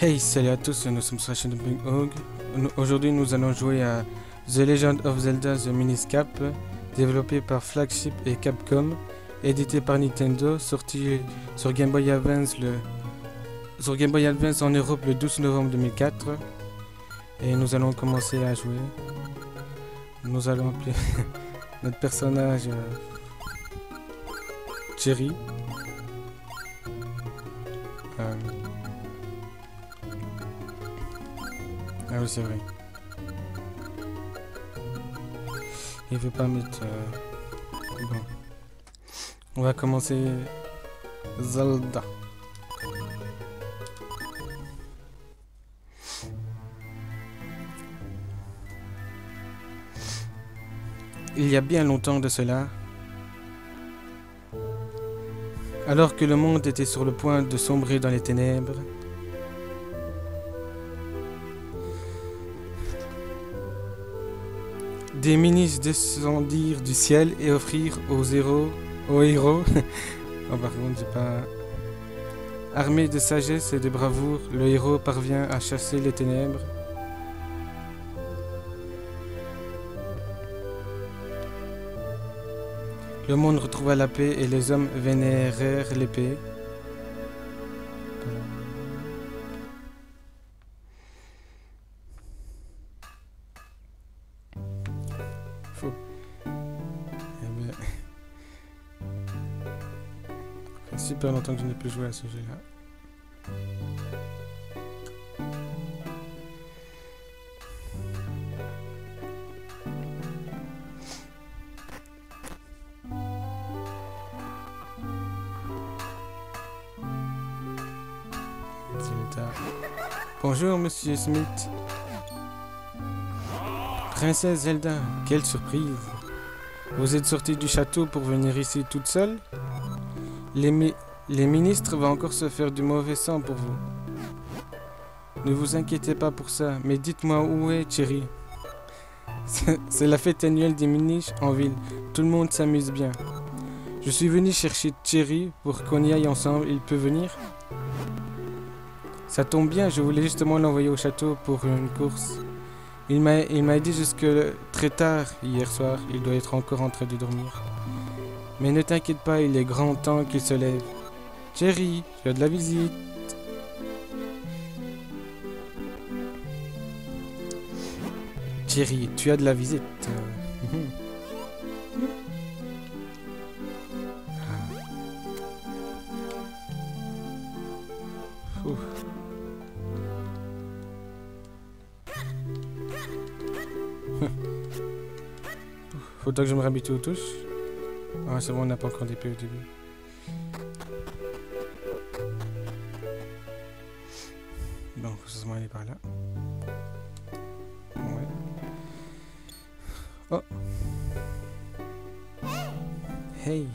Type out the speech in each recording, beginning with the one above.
Hey, salut à tous, nous sommes sur la chaîne de Big Hog. Aujourd'hui, nous allons jouer à The Legend of Zelda The Miniscap, développé par Flagship et Capcom, édité par Nintendo, sorti sur Game Boy Advance en Europe le 12 novembre 2004. Et nous allons commencer à jouer. Nous allons appeler notre personnage Cherry. Ah oui, c'est vrai. Il veut pas mettre... Bon. On va commencer... Zelda. Il y a bien longtemps de cela, alors que le monde était sur le point de sombrer dans les ténèbres, des ministres descendirent du ciel et offrirent aux héros, oh par contre, j'ai pas... Armé de sagesse et de bravoure, le héros parvient à chasser les ténèbres. Le monde retrouva la paix et les hommes vénérèrent l'épée. Faux. Ça fait super longtemps que je n'ai plus joué à ce jeu-là. Bonjour, Monsieur Smith. Princesse Zelda, quelle surprise. Vous êtes sortie du château pour venir ici toute seule? Les ministres vont encore se faire du mauvais sang pour vous. Ne vous inquiétez pas pour ça, mais dites-moi où est Cherry. C'est la fête annuelle des miniches en ville. Tout le monde s'amuse bien. Je suis venu chercher Cherry pour qu'on y aille ensemble. Il peut venir? Ça tombe bien, je voulais justement l'envoyer au château pour une course. Il m'a dit jusque très tard hier soir, il doit être encore en train de dormir. Mais ne t'inquiète pas, il est grand temps qu'il se lève. Cherry, tu as de la visite. Cherry, tu as de la visite. Faudra que je me réhabitue aux touches. Ah, c'est bon, on n'a pas encore d'épée au début. Bon, faut se aller par là. Ouais. Oh. Hey.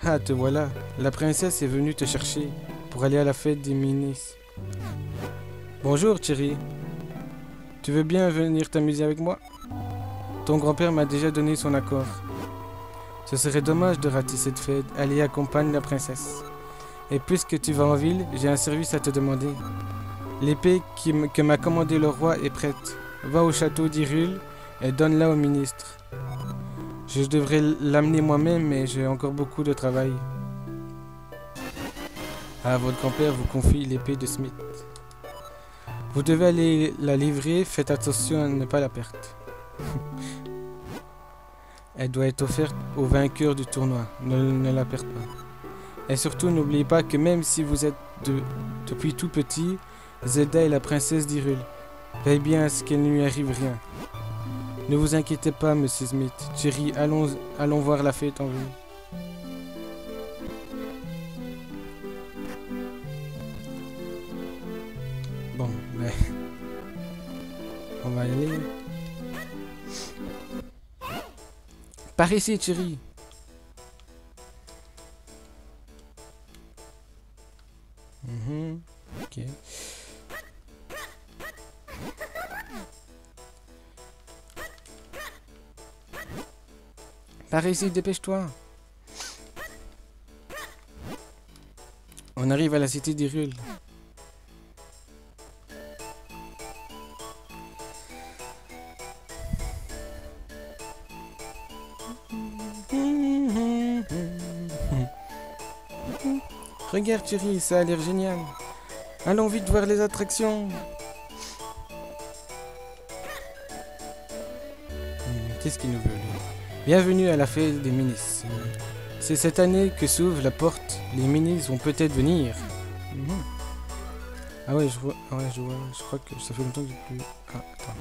Ah, te voilà. La princesse est venue te chercher pour aller à la fête des minis. Bonjour, Cherry. Tu veux bien venir t'amuser avec moi? Ton grand-père m'a déjà donné son accord. Ce serait dommage de rater cette fête. Allez, accompagne la princesse. Et puisque tu vas en ville, j'ai un service à te demander. L'épée que m'a commandé le roi est prête. Va au château d'Hyrule et donne-la au ministre. Je devrais l'amener moi-même, mais j'ai encore beaucoup de travail. Ah, votre grand-père vous confie l'épée de Smith. Vous devez aller la livrer, faites attention à ne pas la perdre. Elle doit être offerte au vainqueur du tournoi. Ne la perdez pas. Et surtout, n'oubliez pas que même si vous êtes depuis tout petit, Zelda est la princesse d'Hyrule. Veillez bien à ce qu'elle ne lui arrive rien. Ne vous inquiétez pas, Monsieur Smith. Cherry, allons voir la fête en ville. Bon, mais... on va y aller. Par ici, Cherry. Ok. Par ici, dépêche-toi. On arrive à la cité d'Hyrule. Regarde Thierry, ça a l'air génial. Allons vite voir les attractions. Qu'est-ce qu'il nous veut lui? Bienvenue à la fête des Minis. C'est cette année que s'ouvre la porte. Les Minis vont peut-être venir. Ah ouais, je vois. Je crois que ça fait longtemps que j'ai plus. Ah, attends.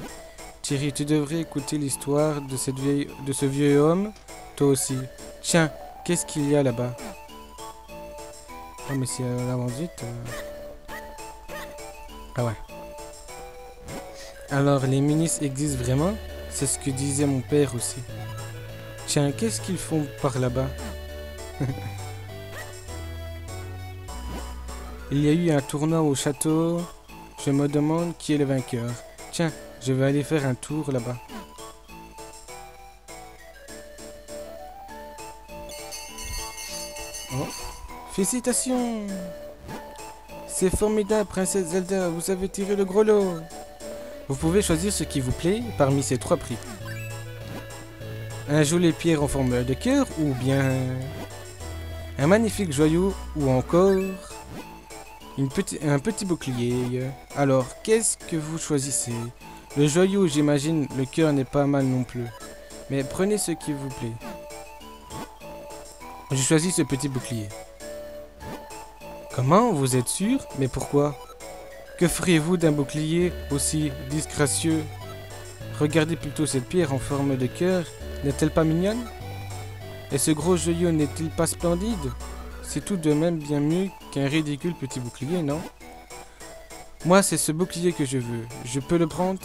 Thierry, tu devrais écouter l'histoire de ce vieux homme. Toi aussi. Tiens, qu'est-ce qu'il y a là-bas? Oh, mais c'est la vendite. Ah ouais. Alors, les Minis existent vraiment? C'est ce que disait mon père aussi. Tiens, qu'est-ce qu'ils font par là-bas? Il y a eu un tournoi au château. Je me demande qui est le vainqueur. Tiens, je vais aller faire un tour là-bas. Oh. Félicitations! C'est formidable, princesse Zelda, vous avez tiré le gros lot. Vous pouvez choisir ce qui vous plaît parmi ces 3 prix. Un joli pierre en forme de cœur ou bien un magnifique joyau ou encore un petit bouclier. Alors, qu'est-ce que vous choisissez? Le joyau, j'imagine, le cœur n'est pas mal non plus. Mais prenez ce qui vous plaît. Je choisis ce petit bouclier. Comment? Vous êtes sûr? Mais pourquoi? Que feriez-vous d'un bouclier aussi disgracieux? Regardez plutôt cette pierre en forme de cœur. N'est-elle pas mignonne? Et ce gros joyau n'est-il pas splendide? C'est tout de même bien mieux qu'un ridicule petit bouclier, non? Moi, c'est ce bouclier que je veux. Je peux le prendre?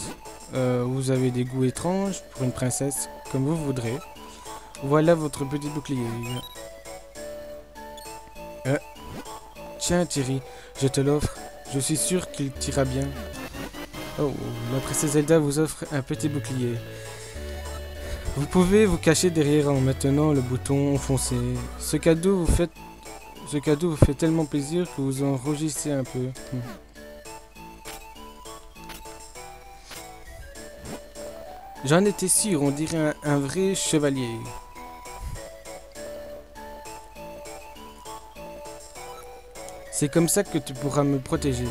Vous avez des goûts étranges pour une princesse, comme vous voudrez. Voilà votre petit bouclier. Tiens, Thierry, je te l'offre. Je suis sûr qu'il t'ira bien. Oh, la princesse Zelda vous offre un petit bouclier. Vous pouvez vous cacher derrière en maintenant le bouton foncé. Ce cadeau vous fait tellement plaisir que vous en rougissez un peu. J'en étais sûr, on dirait un vrai chevalier. C'est comme ça que tu pourras me protéger.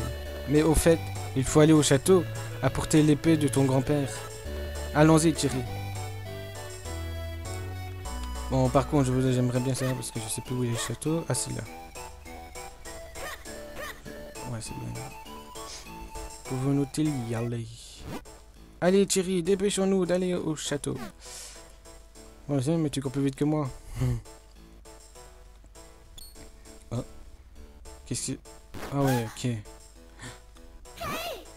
Mais au fait, il faut aller au château, apporter l'épée de ton grand-père. Allons-y, Thierry. Bon, par contre, j'aimerais bien savoir parce que je sais plus où est le château. Ah, c'est là. Ouais, c'est bien là. Pouvons-nous-t-il y aller? Allez, Thierry, dépêchons-nous d'aller au château. Bon, je sais, mais tu cours plus vite que moi. Oh. Qu'est-ce que... Ah ouais, ok.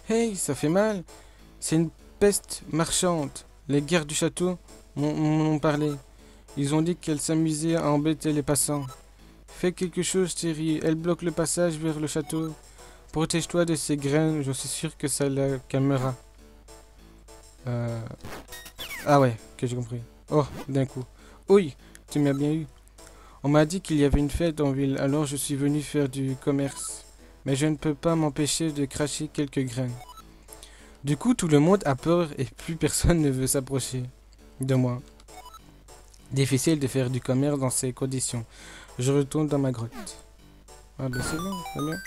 Hey, ça fait mal. C'est une peste marchande. Les gardes du château m'en ont parlé. Ils ont dit qu'elle s'amusait à embêter les passants. Fais quelque chose, Thierry. Elle bloque le passage vers le château. Protège-toi de ces graines. Je suis sûr que ça la calmera. Ah ouais, que j'ai compris. Oh, d'un coup. Oui, tu m'as bien eu. On m'a dit qu'il y avait une fête en ville, alors je suis venu faire du commerce. Mais je ne peux pas m'empêcher de cracher quelques graines. Du coup, tout le monde a peur et plus personne ne veut s'approcher de moi. Difficile de faire du commerce dans ces conditions. Je retourne dans ma grotte. Ah ben c'est bon, c'est bien.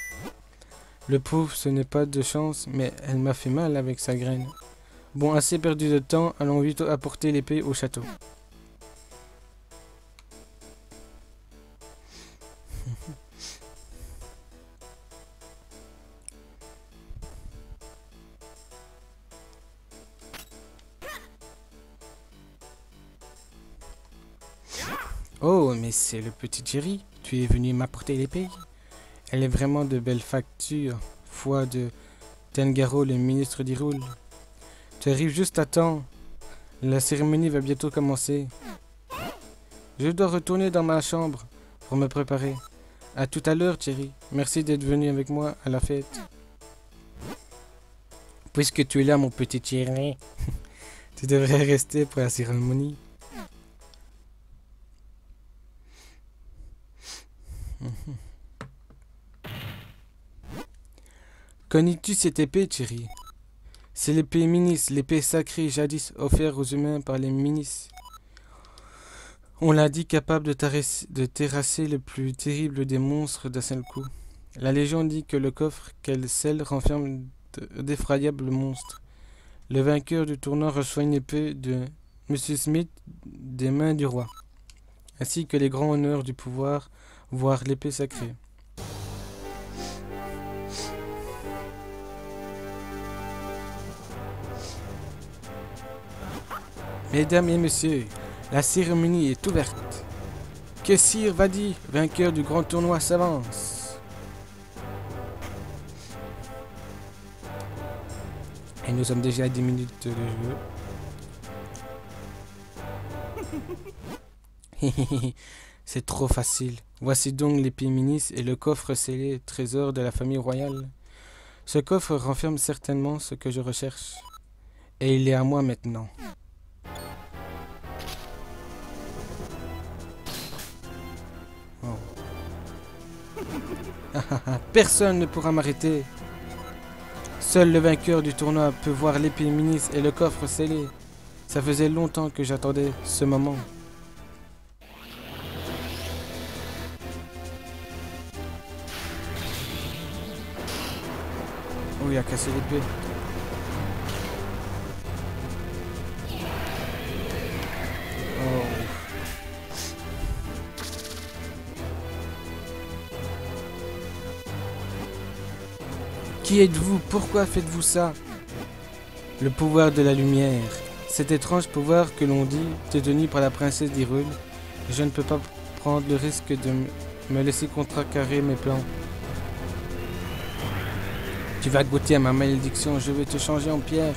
Le pauvre, ce n'est pas de chance, mais elle m'a fait mal avec sa graine. Bon, assez perdu de temps, allons vite apporter l'épée au château. Oh, mais c'est le petit Thierry. Tu es venu m'apporter l'épée. Elle est vraiment de belle facture. Foi de Tengaro, le ministre d'Hyrule. Tu arrives juste à temps. La cérémonie va bientôt commencer. Je dois retourner dans ma chambre pour me préparer. À tout à l'heure, Thierry. Merci d'être venu avec moi à la fête. Puisque tu es là, mon petit Thierry, tu devrais rester pour la cérémonie. Connais-tu cette épée, Thierry? C'est l'épée Minis, l'épée sacrée jadis offerte aux humains par les Minis. On l'a dit capable de terrasser le plus terrible des monstres d'un seul coup. La légende dit que le coffre qu'elle scelle renferme d'effroyables monstres. Le vainqueur du tournoi reçoit une épée de Monsieur Smith des mains du roi, ainsi que les grands honneurs du pouvoir, voire l'épée sacrée. Mesdames et messieurs, la cérémonie est ouverte. Que Sir Vadi, vainqueur du grand tournoi, s'avance. Et nous sommes déjà à 10 minutes de jeu. C'est trop facile. Voici donc l'épée Minis et le coffre scellé, trésor de la famille royale. Ce coffre renferme certainement ce que je recherche. Et il est à moi maintenant. Personne ne pourra m'arrêter. Seul le vainqueur du tournoi peut voir l'épée Minis et le coffre scellé. Ça faisait longtemps que j'attendais ce moment. Oh, il a cassé l'épée. Oh. Qui êtes-vous? Pourquoi faites-vous ça? Le pouvoir de la lumière. Cet étrange pouvoir que l'on dit détenu par la princesse d'Hyrule. Je ne peux pas prendre le risque de me laisser contrecarrer mes plans. Tu vas goûter à ma malédiction, je vais te changer en pierre.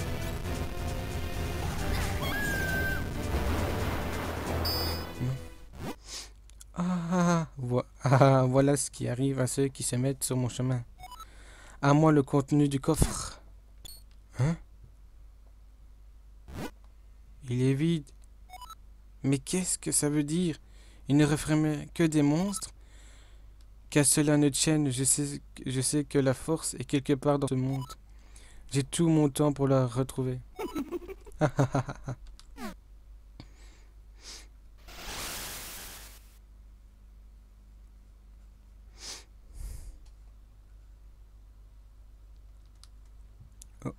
Voilà ce qui arrive à ceux qui se mettent sur mon chemin. À moi le contenu du coffre. Hein? Il est vide. Mais qu'est-ce que ça veut dire? Il ne renfermait que des monstres? Qu'à cela ne tienne, je sais que la force est quelque part dans ce monde. J'ai tout mon temps pour la retrouver. Oh.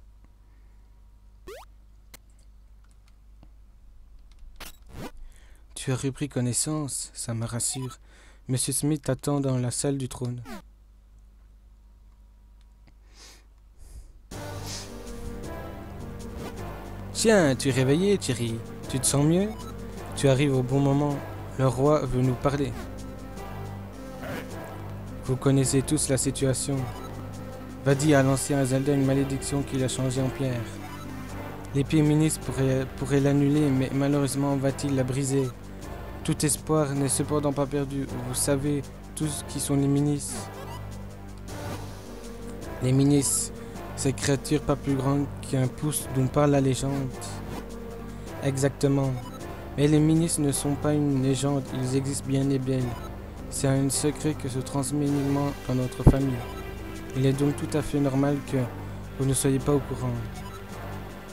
Tu as repris connaissance, ça me rassure. Monsieur Smith t'attend dans la salle du trône. Tiens, tu es réveillé, Thierry. Tu te sens mieux? Tu arrives au bon moment. Le roi veut nous parler. Vous connaissez tous la situation. Vadi a lancé à Zelda une malédiction qui l'a changé en pierre. L'épée Minis pourrait l'annuler, mais malheureusement va-t-il la briser. Tout espoir n'est cependant pas perdu. Vous savez tous qui sont les Minis. Les Minis, ces créatures pas plus grandes qu'un pouce dont parle la légende. Exactement. Mais les Minis ne sont pas une légende, ils existent bien et bien. C'est un secret que se transmet uniquement dans notre famille. Il est donc tout à fait normal que vous ne soyez pas au courant.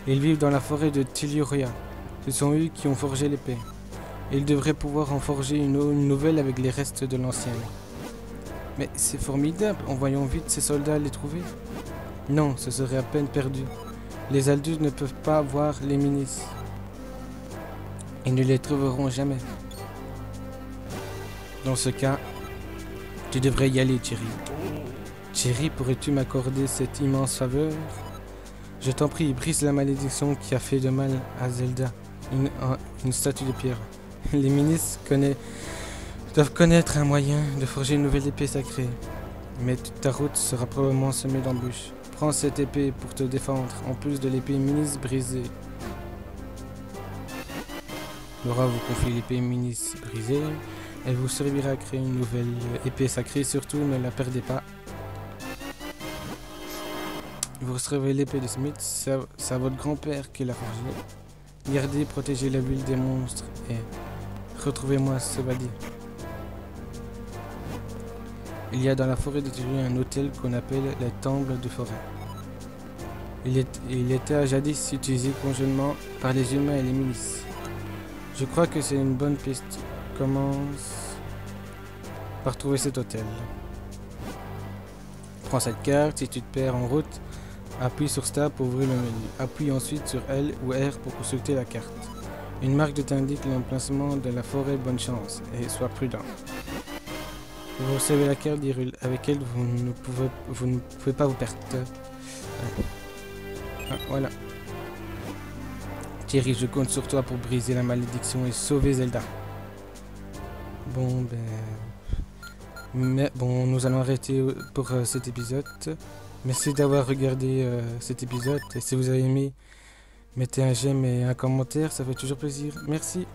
Ils vivent dans la forêt de Tiliuria. Ce sont eux qui ont forgé l'épée. Ils devraient pouvoir en forger une nouvelle avec les restes de l'ancienne. Mais c'est formidable, envoyons vite ces soldats les trouver. Non, ce serait à peine perdu. Les adultes ne peuvent pas voir les Minis. Ils ne les trouveront jamais. Dans ce cas, tu devrais y aller, Thierry. Thierry, pourrais-tu m'accorder cette immense faveur? Je t'en prie, brise la malédiction qui a fait de mal à Zelda. Une statue de pierre. Les Minis doivent connaître un moyen de forger une nouvelle épée sacrée. Mais toute ta route sera probablement semée d'embûches. Prends cette épée pour te défendre, en plus de l'épée Minis brisée. Laura vous confie l'épée Minis brisée. Elle vous servira à créer une nouvelle épée sacrée. Surtout, ne la perdez pas. Vous recevrez l'épée de Smith. C'est à votre grand-père qui l'a forgée. Gardez, protégez la ville des monstres et retrouvez-moi ce Vadi. Il y a dans la forêt de Thierry un hôtel qu'on appelle la Temple de Forêt. Il était jadis utilisé conjointement par les humains et les milices. Je crois que c'est une bonne piste. commence par trouver cet hôtel. Prends cette carte, si tu te perds en route, appuie sur Start pour ouvrir le menu. Appuie ensuite sur L ou R pour consulter la carte. Une marque t'indique l'emplacement de la forêt. Bonne chance et sois prudent. Vous recevez la carte d'Hyrule. Avec elle, vous ne pouvez pas vous perdre. Ah, voilà. Thierry, je compte sur toi pour briser la malédiction et sauver Zelda. Bon, nous allons arrêter pour cet épisode. Merci d'avoir regardé cet épisode. Et si vous avez aimé, mettez un j'aime et un commentaire, ça fait toujours plaisir. Merci.